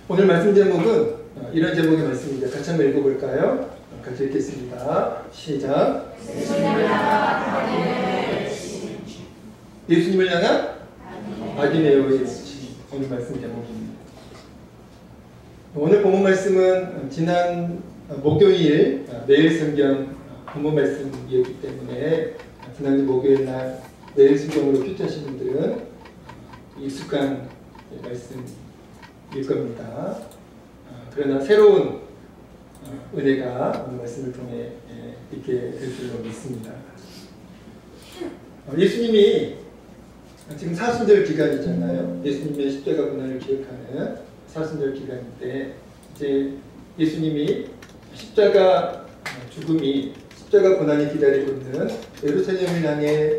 오늘 말씀 제목은 이런 제목의 말씀입니다. 같이 한번 읽어볼까요? 같이 읽겠습니다. 시작. 예수님을 향한 바디메오의 외침. 오늘 말씀 제목입니다. 오늘 본문 말씀은 지난 목요일 매일 성경 본문 말씀이었기 때문에 지난주 목요일 날 매일 성경으로 큐트하신 분들은 익숙한 말씀일 겁니다. 그러나 새로운 은혜가 오늘 말씀을 통해 있게 될 줄로 믿습니다. 예수님이 지금 사순절 기간이잖아요. 예수님의 십자가 고난을 기억하는 사순절 기간인데, 이제 예수님이 십자가 죽음이, 십자가 고난이 기다리고 있는 예루살렘을 향해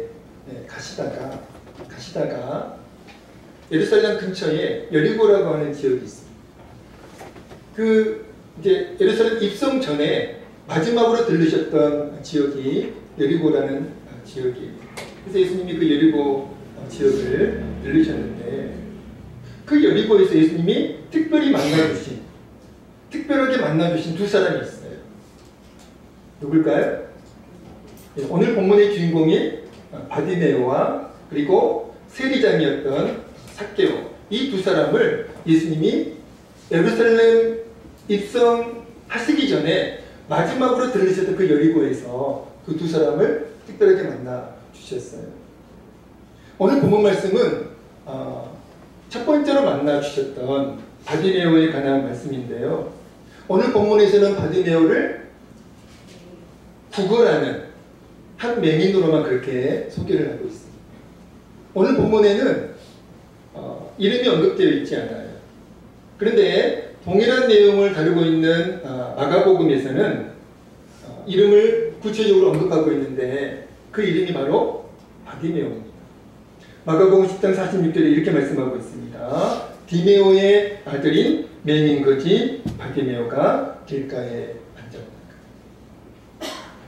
가시다가 예루살렘 근처에 여리고라고 하는 지역이 있습니다. 이제 예루살렘 입성 전에 마지막으로 들르셨던 지역이 여리고라는 지역이에요. 그래서 예수님이 그 여리고 지역을 들르셨는데, 그 여리고에서 예수님이 특별하게 만나주신 두 사람이 있어요. 누굴까요? 오늘 본문의 주인공이 바디메오와 그리고 세리장이었던 삭개오, 이 두 사람을 예수님이 예루살렘 입성하시기 전에 마지막으로 들르셨던 그 여리고에서 그 두 사람을 특별하게 만나 주셨어요. 오늘 본문 말씀은 첫 번째로 만나 주셨던 바디메오에 관한 말씀인데요. 오늘 본문에서는 바디메오를 구걸하는 한 맹인으로만 그렇게 소개를 하고 있습니다. 오늘 본문에는 이름이 언급되어 있지 않아요. 그런데 동일한 내용을 다루고 있는 마가복음에서는 이름을 구체적으로 언급하고 있는데, 그 이름이 바로 바디메오입니다. 마가복음 10장 46절에 이렇게 말씀하고 있습니다. 디메오의 아들인 맹인 거지 바디메오가 길가에 앉았다.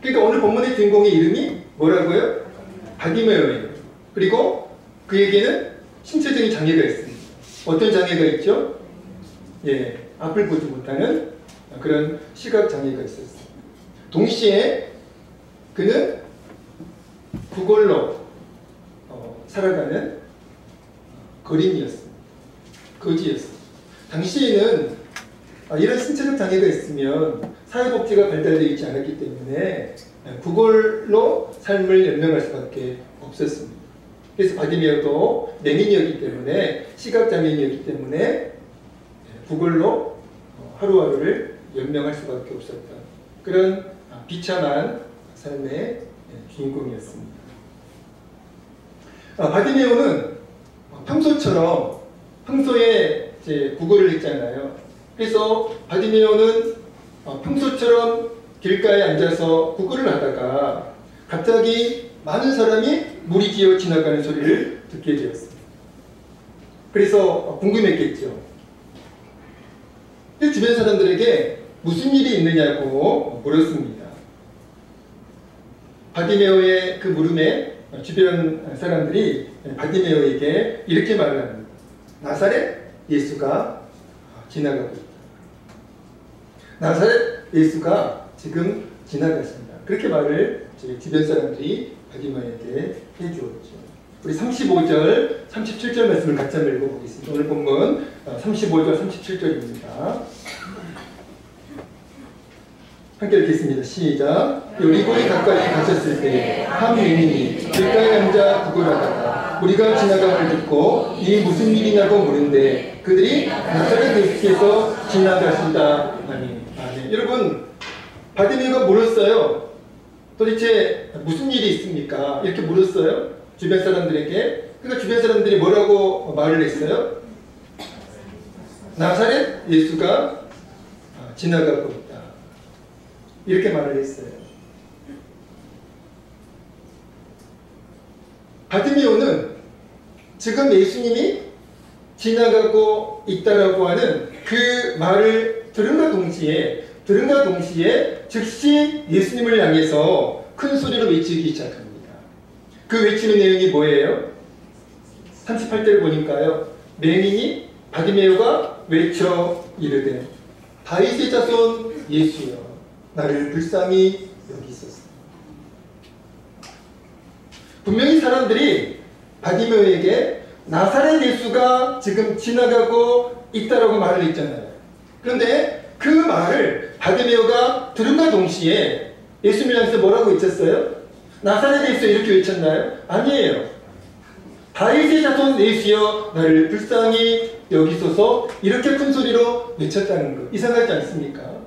그러니까 오늘 본문의 주인공의 이름이 뭐라고요? 바디메오예요. 그리고 그에게는 신체적인 장애가 있습니다. 어떤 장애가 있죠? 앞을 보지 못하는 그런 시각 장애가 있었습니다. 동시에 그는 구걸로 살아가는 거린이었습니다. 거지였습니다. 당시에는 이런 신체적 장애가 있으면 사회복지가 발달되어 있지 않았기 때문에 구걸로 삶을 연명할 수밖에 없었습니다. 그래서 바디메오도 맹인이었기 때문에, 시각장애인이었기 때문에 구걸로 하루하루를 연명할 수밖에 없었던 그런 비참한 삶의 주인공이었습니다. 바디메오는 평소에 이제 구걸을 했잖아요. 그래서 바디메오는 평소처럼 길가에 앉아서 구걸을 하다가 갑자기 많은 사람이 무리지어 지나가는 소리를 듣게 되었습니다. 그래서 궁금했겠죠. 주변 사람들에게 무슨 일이 있느냐고 물었습니다. 바디메오의 그 물음에 주변 사람들이 바디메오에게 이렇게 말을 합니다. 나사렛 예수가 지나가고 있다. 나사렛 예수가 지금 지나갔습니다. 그렇게 말을 주변 사람들이 바디메오에게 해주었죠. 우리 35절, 37절 말씀을 같이 한번 읽어보겠습니다. 오늘 본문 35절, 37절입니다. 함께 읽겠습니다. 시작. 여리고에 가까이 가셨을 때 한 맹인이 길가에 앉아 구걸하다가 우리가 지나감을 듣고 이 무슨 일이냐고 물은데 그들이 나사렛 예수께서 지나가신다 하니. 여러분, 바디메오가 물었어요. 도대체 무슨 일이 있습니까? 이렇게 물었어요. 주변 사람들에게. 그러니까 주변 사람들이 뭐라고 말을 했어요? 나사렛 예수가 지나가고 있다. 이렇게 말을 했어요. 바디메오는 지금 예수님이 지나가고 있다라고 하는 그 말을 들은가 동시에 즉시 예수님을 향해서 큰 소리로 외치기 시작합니다. 그 외치는 내용이 뭐예요? 38절을 보니까요. 맹인이 바디메오가 외쳐 이르되 다윗의 자손 예수여 나를 불쌍히 여기소서. 분명히 사람들이 바디메오에게 나사렛 예수가 지금 지나가고 있다라고 말을 했잖아요. 그런데 그 말을 바디메오가 들음과 동시에 예수님을 향해서 뭐라고 외쳤어요? 나사렛 예수 이렇게 외쳤나요? 아니에요. 다윗의 자손 예수여 나를 불쌍히 여기소서 이렇게 큰 소리로 외쳤다는 거. 이상하지 않습니까?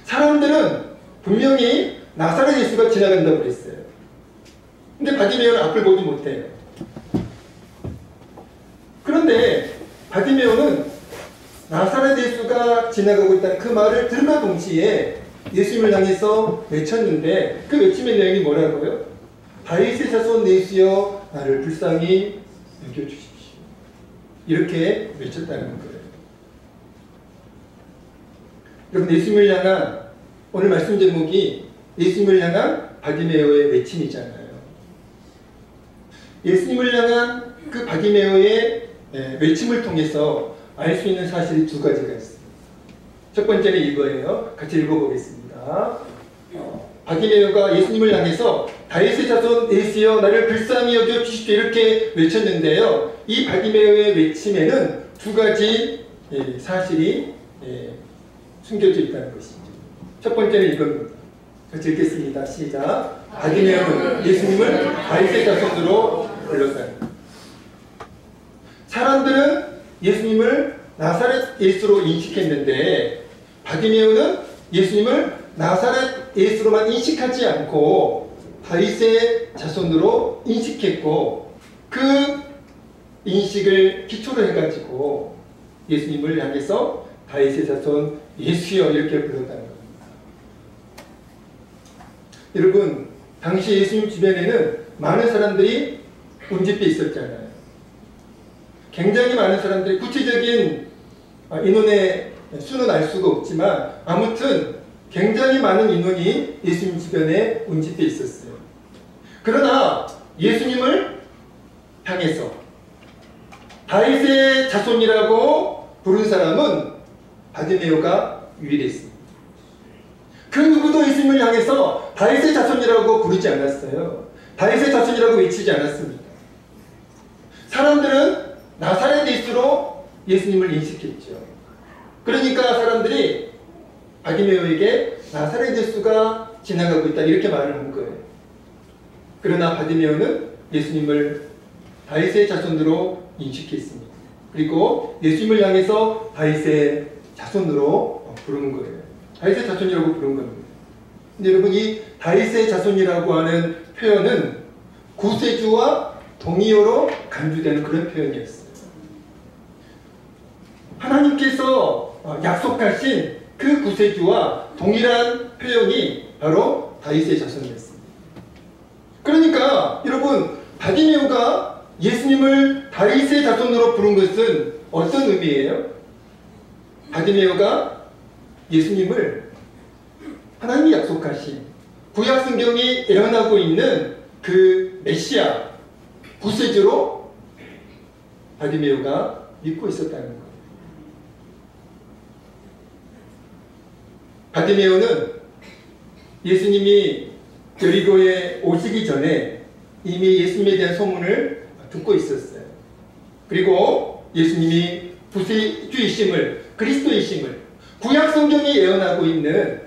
사람들은 분명히 나사렛 예수가 지나간다고 그랬어요. 근데 바디메오는 앞을 보지 못해요. 그런데 바디메오는 나사렛 예수가 지나가고 있다는 그 말을 들과 동시에 예수님을 향해서 외쳤는데 그 외침의 내용이 뭐라고요? 다윗의 자손 예수여 나를 불쌍히 여겨주십시오. 이렇게 외쳤다는 거예요. 여러분, 예수님을 향한 오늘 말씀 제목이 예수님을 향한 바디메오의 외침이잖아요. 예수님을 향한 그 바디메오의 외침을 통해서 알 수 있는 사실이 두 가지가 있습니다. 첫 번째는 이거예요. 같이 읽어보겠습니다. 바디메오가 예수님을 향해서 다윗의 자손 예수여 나를 불쌍히 여겨 주십시오 이렇게 외쳤는데요. 이 바디메오의 외침에는 두 가지 사실이 숨겨져 있다는 것이죠. 첫 번째는 이겁니다. 같이 읽겠습니다. 시작. 바디메오는 예수님을 다윗의 자손으로 불렀다. 사람들은 예수님을 나사렛 예수로 인식했는데 바디메오는 예수님을 나사렛 예수로만 인식하지 않고 다윗의 자손으로 인식했고 그 인식을 기초로 해가지고 예수님을 향해서 다윗의 자손 예수여 이렇게 불렀다는 겁니다. 여러분, 당시 예수님 주변에는 많은 사람들이 운집해 있었잖아요. 굉장히 많은 사람들이 구체적인 인원의 수는 알 수가 없지만 아무튼 굉장히 많은 인원이 예수님 주변에 운집해 있었어요. 그러나 예수님을 향해서 다윗의 자손이라고 부른 사람은 바디메오가 유일했습니다. 그 누구도 예수님을 향해서 다윗의 자손이라고 부르지 않았어요. 다윗의 자손이라고 외치지 않았습니다. 사람들은 나사렛 예수로 예수님을 인식했죠. 그러니까 사람들이 바디메오에게 나사렛 예수가 지나가고 있다 이렇게 말을 한 거예요. 그러나 바디메오는 예수님을 다윗의 자손으로 인식했습니다. 그리고 예수님을 향해서 다윗의 자손으로 부른 거예요. 다윗의 자손이라고 부른 겁니다. 근데 여러분, 이 다윗의 자손이라고 하는 표현은 구세주와 동의어로 간주되는 그런 표현이었어요. 하나님께서 약속하신 그 구세주와 동일한 표현이 바로 다윗의 자손이었습니다. 그러니까 여러분, 바디메오가 예수님을 다윗의 자손으로 부른 것은 어떤 의미예요? 바디메오가 예수님을 하나님이 약속하신 구약 성경이 예언하고 있는 그 메시아 구세주로 바디메오가 믿고 있었다는 거예요. 바디메오는 예수님이 여리고에 오시기 전에 이미 예수님에 대한 소문을 듣고 있었어요. 그리고 예수님이 구세주이심을, 그리스도이심을 구약 성경이 예언하고 있는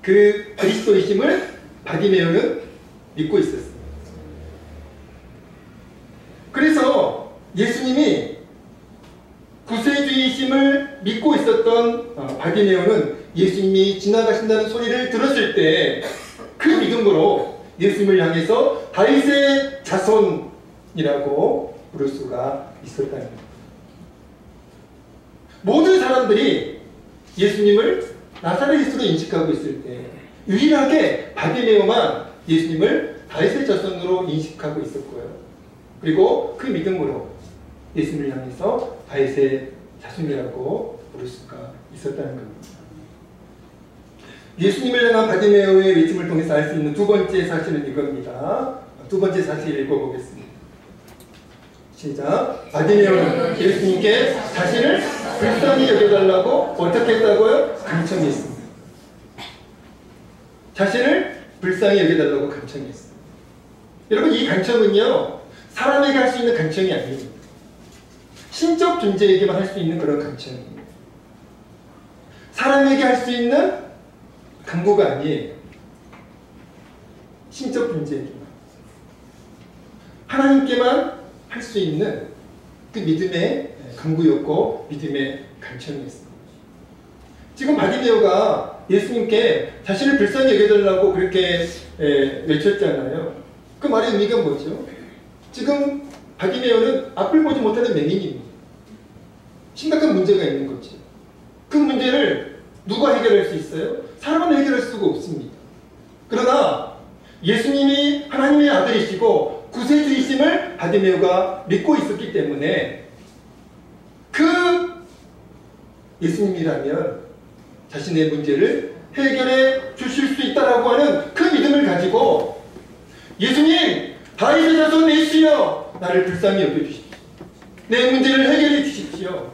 그 그리스도이심을 바디메오는 믿고 있었어요. 그래서 예수님이 구세주이심을 믿고 있었던 바디메오는 예수님이 지나가신다는 소리를 들었을 때 그 믿음으로 예수님을 향해서 다윗의 자손이라고 부를 수가 있었다는 겁니다. 모든 사람들이 예수님을 나사렛 예수로 인식하고 있을 때 유일하게 바디메오만 예수님을 다윗의 자손으로 인식하고 있었고요. 그리고 그 믿음으로 예수님을 향해서 다윗의 자손이라고 부를 수가 있었다는 겁니다. 예수님을 향한 바디메오의 외침을 통해서 알 수 있는 두 번째 사실은 이겁니다. 두 번째 사실 읽어보겠습니다. 시작. 바디메오는 예수님께 자신을 불쌍히 여겨달라고 어떻게 했다고요? 간청했습니다. 자신을 불쌍히 여겨달라고 간청했습니다. 여러분, 이 간청은요, 사람에게 할 수 있는 간청이 아닙니다. 신적 존재에게만 할 수 있는 그런 간청입니다. 사람에게 할 수 있는 간구가 아니에요. 신적 존재에게만. 하나님께만 할 수 있는 그 믿음의 간구였고 믿음의 간청이었습니다. 지금 바디메오가 예수님께 자신을 불쌍히 여겨달라고 그렇게 외쳤잖아요. 그 말의 의미가 뭐죠? 지금 바디메오는 앞을 보지 못하는 맹인입니다. 심각한 문제가 있는 거죠. 그 문제를 누가 해결할 수 있어요? 사람은 해결할 수가 없습니다. 그러나 예수님이 하나님의 아들이시고 구세주이심을 바디메오가 믿고 있었기 때문에 그 예수님이라면 자신의 문제를 해결해 주실 수 있다라고 하는 그 믿음을 가지고 예수님, 다윗의 자손 예수여, 나를 불쌍히 여겨주십시오. 내 문제를 해결해 주십시오.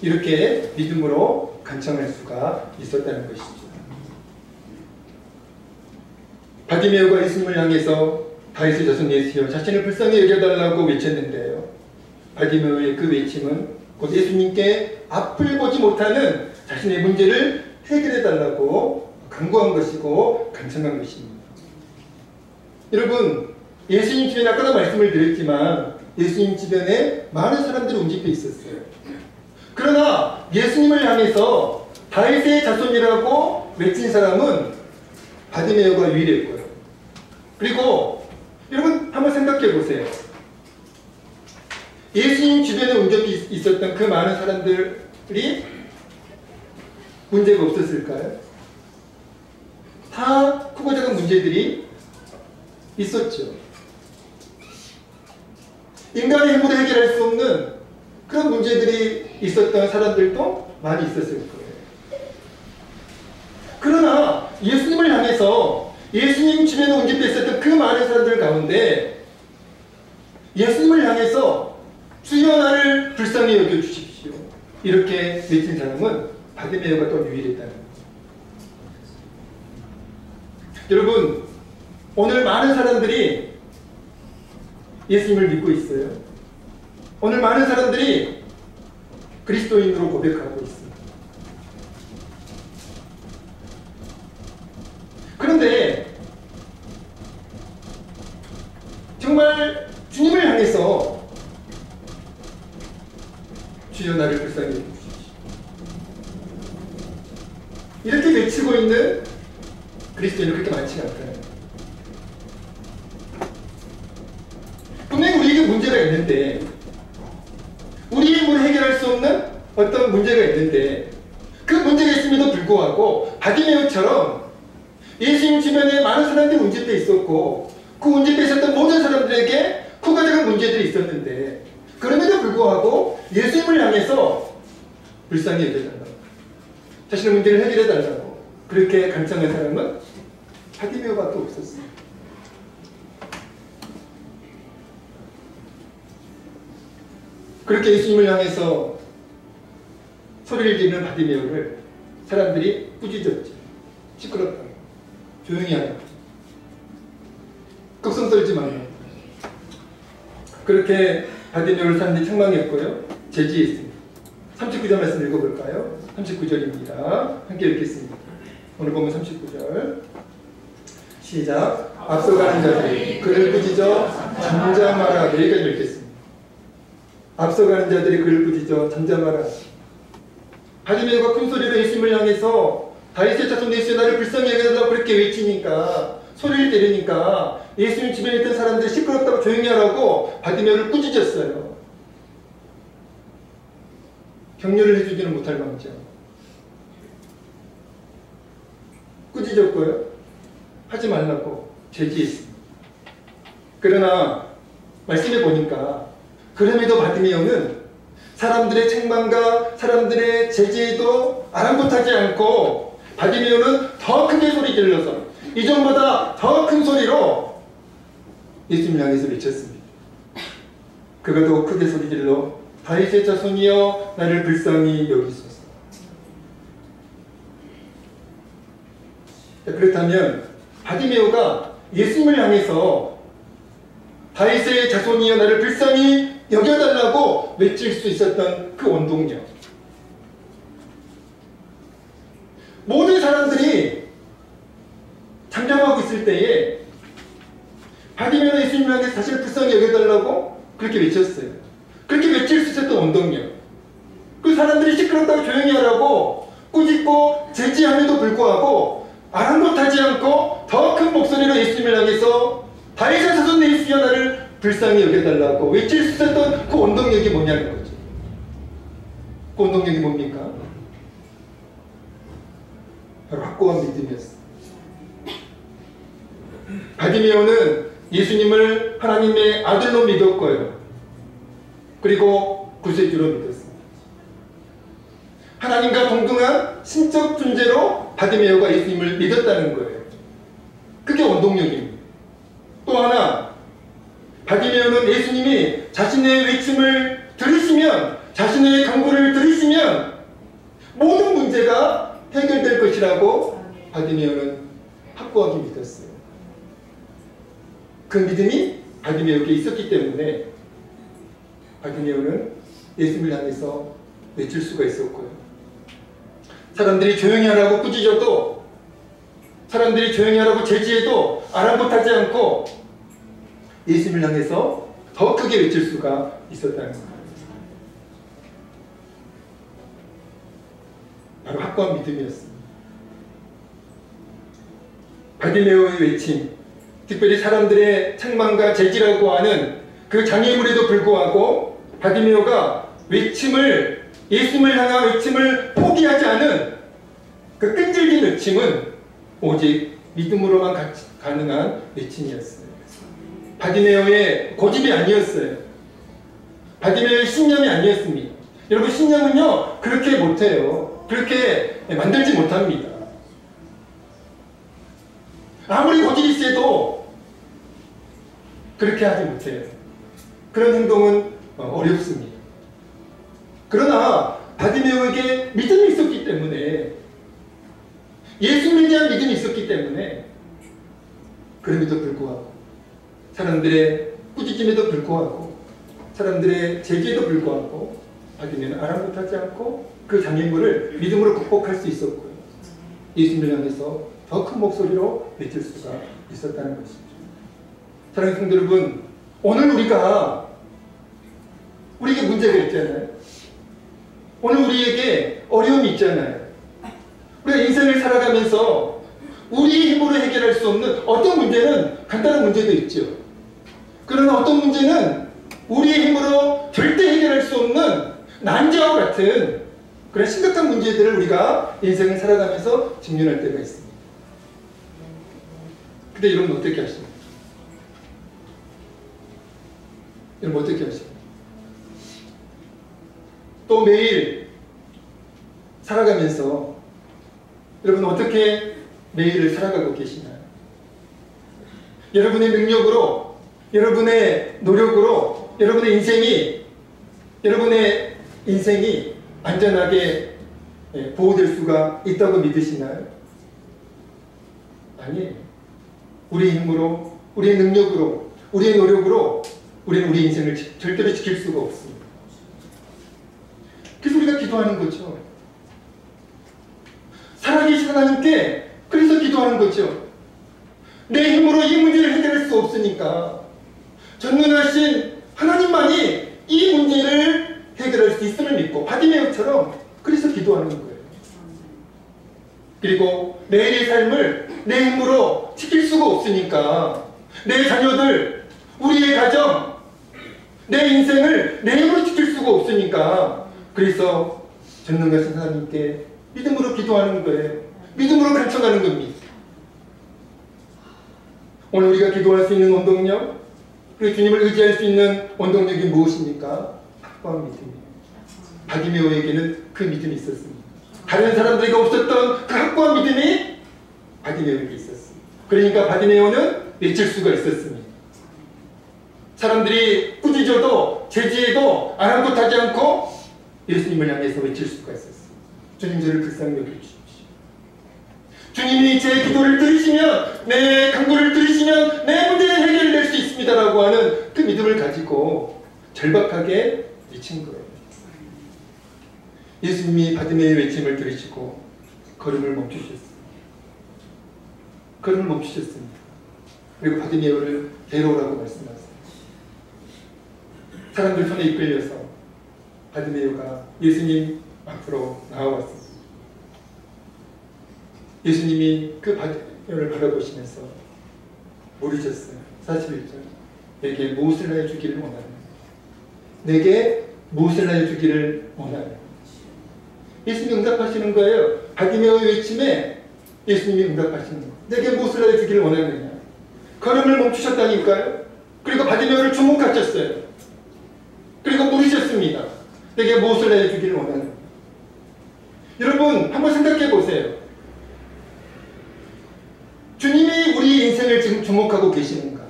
이렇게 믿음으로 간청할 수가 있었다는 것이죠. 바디메오가 예수님을 향해서 다윗의 자손 예수여, 자신을 불쌍히 여겨달라고 외쳤는데요. 바디메오의 그 외침은 곧 예수님께 앞을 보지 못하는 자신의 문제를 해결해달라고 간구한 것이고 간청한 것입니다. 여러분, 예수님 주변에 아까도 말씀을 드렸지만 예수님 주변에 많은 사람들이 운집해 있었어요. 그러나 예수님을 향해서 다윗의 자손이라고 외친 사람은 바디메오가 유일했고요. 그리고 여러분 한번 생각해 보세요. 예수님 주변에 운집해 있었던 그 많은 사람들이 문제가 없었을까요? 다 크고 작은 문제들이 있었죠. 인간의 힘으로 해결할 수 없는 그런 문제들이 있었던 사람들도 많이 있었을 거예요. 그러나 예수님을 향해서 예수님 주변에 운집해 있었던 그 많은 사람들 가운데 예수님을 향해서 주여 나를 불쌍히 여겨주십시오. 이렇게 외친 사람은 바디메오가 또 유일했다는 거예요. 여러분, 오늘 많은 사람들이 예수님을 믿고 있어요. 오늘 많은 사람들이 그리스도인으로 고백하고 있습니다. 그런데 정말 주님을 향해서 주여 나를 불쌍히 여겨주십시오. 이렇게 외치고 있는 그리스도인은 그렇게 많지가 않다는 거예요. 분명히 우리에게 문제가 있는데, 우리 힘으로 해결할 수 없는 어떤 문제가 있는데, 그 문제가 있음에도 불구하고 바디메오처럼 예수님 주변에 많은 사람들이 운집해 있었고 그 운집해 있었던 모든 사람들에게 크고 작은 문제들이 있었는데, 그럼에도 불구하고 예수님을 향해서 불쌍히 여겨달라고, 자신의 문제를 해결해달라고 그렇게 간청한 사람은 바디메오밖에 없었어요. 그렇게 예수님을 향해서 소리를 지르는 바디메오를 사람들이 꾸짖었죠. 시끄럽다고, 조용히 하라고, 걱정 떨지 말라고. 그렇게 바디메오를 사람들이 책망했고요, 제지했습니다. 39절 말씀 읽어볼까요? 39절입니다. 함께 읽겠습니다. 오늘 보면 39절 시작. 앞서가는 자들이 그를 꾸짖어 잠잠하라. 여기까지 읽겠습니다. 앞서가는 자들이 그를 꾸짖어 잠잠하라. 바디메오가 큰 소리로 예수님을 향해서 다윗의 자손 예수여 나를 불쌍히 여겨달라고 그렇게 외치니까, 소리를 지르니까 예수님 주변에 있던 사람들이 시끄럽다고 조용히 하라고 바디메오를 꾸짖었어요. 격려를 해주지는 못할 망정 꾸짖었고요, 하지 말라고 제지했습니다. 그러나 말씀해 보니까 그럼에도 바디메오는 사람들의 책망과 사람들의 제지에도 아랑곳하지 않고 바디메오는 더 크게 소리 질러서 이전보다 더 큰 소리로 예수님을 향해서 외쳤습니다. 그가 더 크게 소리질러 다윗의 자손이여 나를 불쌍히 여기소서. 그렇다면 바디메오가 예수님을 향해서 다윗의 자손이여 나를 불쌍히 여겨달라고 외칠 수 있었던 그 원동력, 모든 사람들이 잠잠하고 있을 때에 바디메오가 예수님을 향해서 자신을 불쌍히 여겨달라고 그렇게 외쳤어요. 그렇게 외칠 수 있었던 원동력, 그 사람들이 시끄럽다고 조용히 하라고 꾸짖고 제지함에도 불구하고 아랑곳하지 않고 더 큰 목소리로 예수님을 향해서 다윗의 자손 예수여 나를 불쌍히 여겨달라고 외칠 수 있었던 그 원동력이 뭐냐는 거죠. 그 원동력이 뭡니까? 바로 확고한 믿음이었어요. 바디메오는 예수님을 하나님의 아들로 믿었고요. 그리고 구세주로 믿었습니다. 하나님과 동등한 신적 존재로 바디메오가 예수님을 믿었다는 거예요. 그게 원동력입니다. 또 하나, 바디메오는 예수님이 자신의 외침을 들으시면, 자신의 간구를 들으시면 모든 문제가 해결될 것이라고 바디메오는 확고하게 믿었어요. 그 믿음이 바디메오에게 있었기 때문에 바디메오는 예수님을 향해서 외칠 수가 있었고요. 사람들이 조용히 하라고 꾸짖어도, 사람들이 조용히 하라고 제지해도 아랑곳하지 않고 예수님을 향해서 더 크게 외칠 수가 있었다는 거예요. 바로 확고한 믿음이었습니다. 바디메오의 외침, 특별히 사람들의 책망과 제지라고 하는 그 장애물에도 불구하고 바디메오가 외침을, 예수님을 향한 외침을 포기하지 않은 그 끈질긴 외침은 오직 믿음으로만 가능한 외침이었어요. 바디메오의 고집이 아니었어요. 바디메오의 신념이 아니었습니다. 여러분, 신념은요 그렇게 못해요. 그렇게 만들지 못합니다. 아무리 고집이 세도 그렇게 하지 못해요. 그런 행동은 어렵습니다. 그러나 바디메오에게 믿음이 있었기 때문에, 예수님에 대한 믿음이 있었기 때문에, 그럼에도 불구하고, 사람들의 꾸짖음에도 불구하고, 사람들의 제지에도 불구하고 바디메오는 아랑곳하지 않고 그 장애물을 믿음으로 극복할 수 있었고요. 예수님을 향해서 더 큰 목소리로 외칠 수가 있었다는 것이죠. 사랑하는 성도 여러분, 오늘 우리에게 문제가 있잖아요. 오늘 우리에게 어려움이 있잖아요. 우리가 인생을 살아가면서 우리의 힘으로 해결할 수 없는 어떤 문제는 간단한 문제도 있죠. 그러나 어떤 문제는 우리의 힘으로 절대 해결할 수 없는 난자와 같은 그런 심각한 문제들을 우리가 인생을 살아가면서 직면할 때가 있습니다. 근데 여러분 어떻게 하십니까? 여러분 어떻게 하십니까? 또 매일 살아가면서 여러분 어떻게 매일을 살아가고 계시나요? 여러분의 능력으로, 여러분의 노력으로 여러분의 인생이 안전하게 보호될 수가 있다고 믿으시나요? 아니에요. 우리의 힘으로, 우리의 능력으로, 우리의 노력으로 우리는 우리 인생을 절대로 지킬 수가 없습니다. 그래서 우리가 기도하는 거죠. 살아계신 하나님께 그래서 기도하는 거죠. 내 힘으로 이 문제를 해결할 수 없으니까 전능하신 하나님만이 이 문제를 해결할 수 있음을 믿고, 바디메오처럼 그래서 기도하는 거예요. 그리고 내일의 삶을 내 힘으로 지킬 수가 없으니까 내 자녀들, 우리의 가정, 내 인생을 내 힘으로 지킬 수가 없으니까 그래서 전능하신 하나님께 믿음으로 기도하는 거예요. 믿음으로 간청하는 겁니다. 오늘 우리가 기도할 수 있는 원동력, 그리고 주님을 의지할 수 있는 원동력이 무엇입니까? 확고한 믿음이에요. 바디메오에게는 그 믿음이 있었습니다. 다른 사람들에게 없었던 그 확고한 믿음이 바디메오에게 있었습니다. 그러니까 바디메오는 외칠 수가 있었습니다. 사람들이 꾸짖어도 제지해도 아랑곳하지 않고 예수님을 향해서 외칠 수가 있었어요. 주님, 저를 불쌍히 여겨주십시오. 주님이 제 기도를 들으시면, 내 간구를 들으시면 내 문제는 해결될 수 있습니다라고 하는 그 믿음을 가지고 절박하게 외친 거예요. 예수님이 바디메오의 외침을 들으시고 걸음을 멈추셨어요. 걸음을 멈추셨습니다. 그리고 바디메오를 데려오라고 말씀하세요. 사람들 손에 이끌려서 바디메오가 예수님 앞으로 나와왔습니다. 예수님이 그 바디메오를 바라보시면서 물으셨어요. 41절. 내게 무엇을 하여 주기를 원하느냐? 내게 무엇을 하여 주기를 원하느냐? 예수님이 응답하시는 거예요. 바디메오의 외침에 예수님이 응답하시는 거예요. 내게 무엇을 하여 주기를 원하느냐? 걸음을 멈추셨다니까요. 그리고 바디메오를 주목하셨어요. 그리고 물으셨습니다. 내게 무엇을 하여 주기를 원하느냐? 여러분, 한번 생각해 보세요. 주님이 우리 인생을 지금 주목하고 계시는가?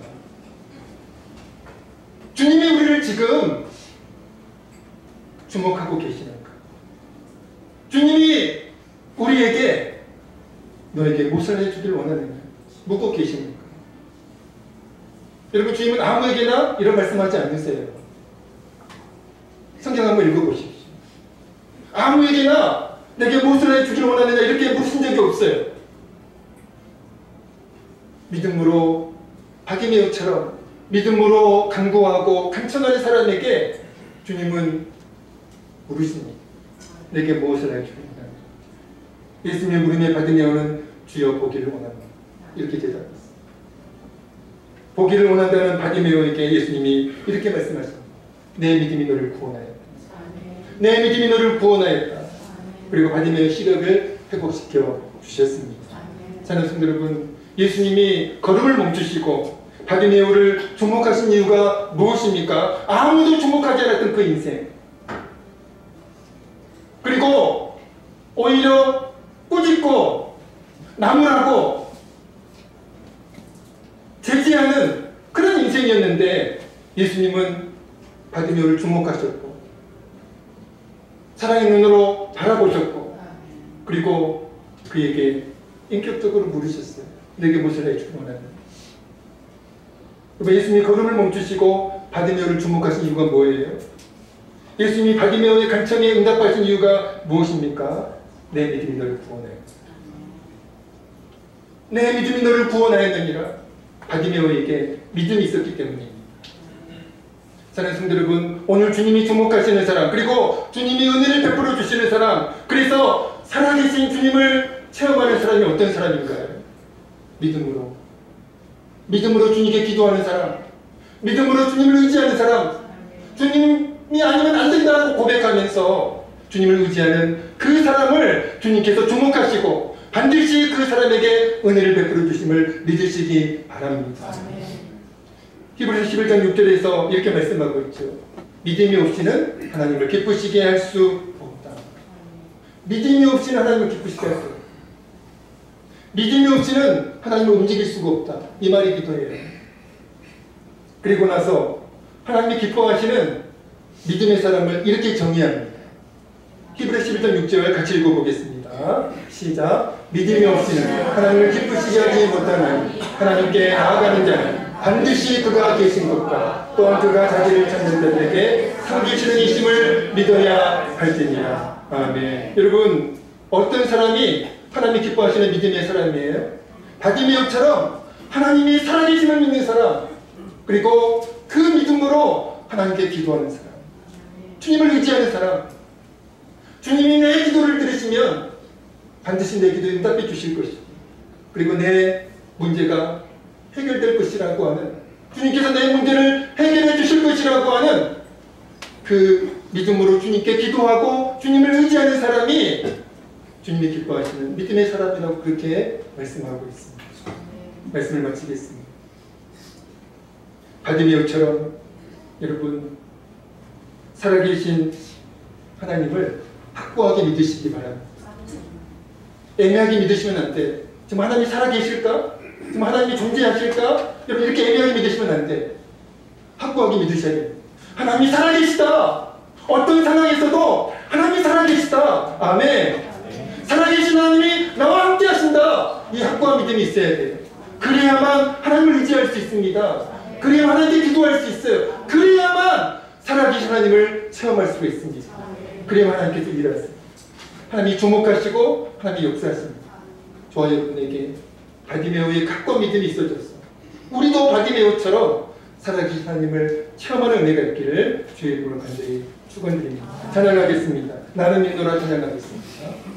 주님이 우리를 지금 주목하고 계시는가? 주님이 우리에게 너에게 무엇을 해주기를 원하느냐? 묻고 계십니까? 여러분, 주님은 아무에게나 이런 말씀하지 않으세요. 성경 한번 읽어보십시오. 아무에게나 내게 무엇을 해주기를 원하느냐 이렇게 물으신 적이 없어요. 믿음으로 바디메오처럼 믿음으로 간구하고 간청하는 사람에게 주님은 물으십니다. 내게 무엇을 해주기를 원하느냐? 예수님의 물음에 바디메오는 주여 보기를 원합니다. 이렇게 대답했습니다. 보기를 원한다는 바디메오에게 예수님이 이렇게 말씀하십니다. 내 믿음이 너를 구원하였다. 내 믿음이 너를 구원하였다. 그리고 바디메오의 시력을 회복시켜 주셨습니다. 사랑하는 성도 여러분, 예수님이 걸음을 멈추시고 바디메오를 주목하신 이유가 무엇입니까? 아무도 주목하지 않았던 그 인생. 그리고 오히려 꾸짖고 나무라고 제지하는 그런 인생이었는데 예수님은 바디메오를 주목하셨고 사랑의 눈으로 바라보셨고 그리고 그에게 인격적으로 물으셨어요. 내게 무엇을 해주기를 원하느냐? 예수님이 걸음을 멈추시고 바디메오를 주목하신 이유가 뭐예요? 예수님이 바디메오의 간청에 응답하신 이유가 무엇입니까? 내 믿음이 너를 구원하였다. 내 믿음이 너를 구원하였느니라. 바디메오에게 믿음이 있었기 때문입니다. 사랑하는 성도 여러분, 오늘 주님이 주목하시는 사람, 그리고 주님이 은혜를 베풀어 주시는 사람, 그래서 살아계신 주님을 체험하는 사람이 어떤 사람인가요? 믿음으로 주님께 기도하는 사람, 믿음으로 주님을 의지하는 사람, 주님이 아니면 안 된다고 고백하면서 주님을 의지하는 그 사람을 주님께서 주목하시고 반드시 그 사람에게 은혜를 베풀어 주심을 믿으시기 바랍니다. 히브리서 11장 6절에서 이렇게 말씀하고 있죠. 믿음이 없이는 하나님을 기쁘시게 할 수 없다. 믿음이 없이는 하나님을 기쁘시게 할 수 없다. 믿음이 없이는 하나님을 움직일 수가 없다. 이 말이기도 해요. 그리고 나서 하나님이 기뻐하시는 믿음의 사람을 이렇게 정의합니다. 히브리서 11장 6절 같이 읽어보겠습니다. 시작. 믿음이 없이는 하나님을 기쁘시게 하지 못하는 하나님께 나아가는 자는 반드시 그가 계신 것과 또한 그가 자기를 찾는 자들에게 섬기시는 이심을 믿어야 할지니라. 아멘. 여러분, 어떤 사람이 하나님이 기뻐하시는 믿음의 사람이에요? 바디메오처럼 하나님이 살아계심을 믿는 사람, 그리고 그 믿음으로 하나님께 기도하는 사람, 주님을 의지하는 사람. 주님이 내 기도를 들으시면 반드시 내 기도에 응답해 주실 것이고, 그리고 내 문제가 해결될 것이라고 하는, 주님께서 내 문제를 해결해 주실 것이라고 하는 그 믿음으로 주님께 기도하고 주님을 의지하는 사람이 주님이 기뻐하시는 믿음의 사람이라고 그렇게 말씀하고 있습니다. 말씀을 마치겠습니다. 바디메오처럼 여러분 살아계신 하나님을 확고하게 믿으시기 바랍니다. 애매하게 믿으시면 안 돼. 지금 하나님이 살아계실까? 지금 하나님이 존재하실까? 여러분 이렇게 애매하게 믿으시면 안 돼. 확고하게 믿으셔야 됩니다. 하나님이 살아계시다. 어떤 상황에서도 하나님이 살아계시다. 아멘. 살아계신 하나님이 나와 함께 하신다. 이 확고한 믿음이 있어야 돼요. 그래야만 하나님을 의지할 수 있습니다. 그래야만 하나님께 기도할 수 있어요. 그래야만 살아계신 하나님을 체험할 수가 있습니다. 그래야만 하나님께서 일하세요. 하나님이 주목하시고 하나님이 역사하십니다. 저와 여러분에게 바디메오의 각권 믿음이 있어졌어. 우리도 바디메오처럼 살아계신 하나님을 체험하는 은혜가 있기를 주의 이름으로 간절히 축원드립니다. 찬양하겠습니다. 나는 믿노라 찬양하겠습니다.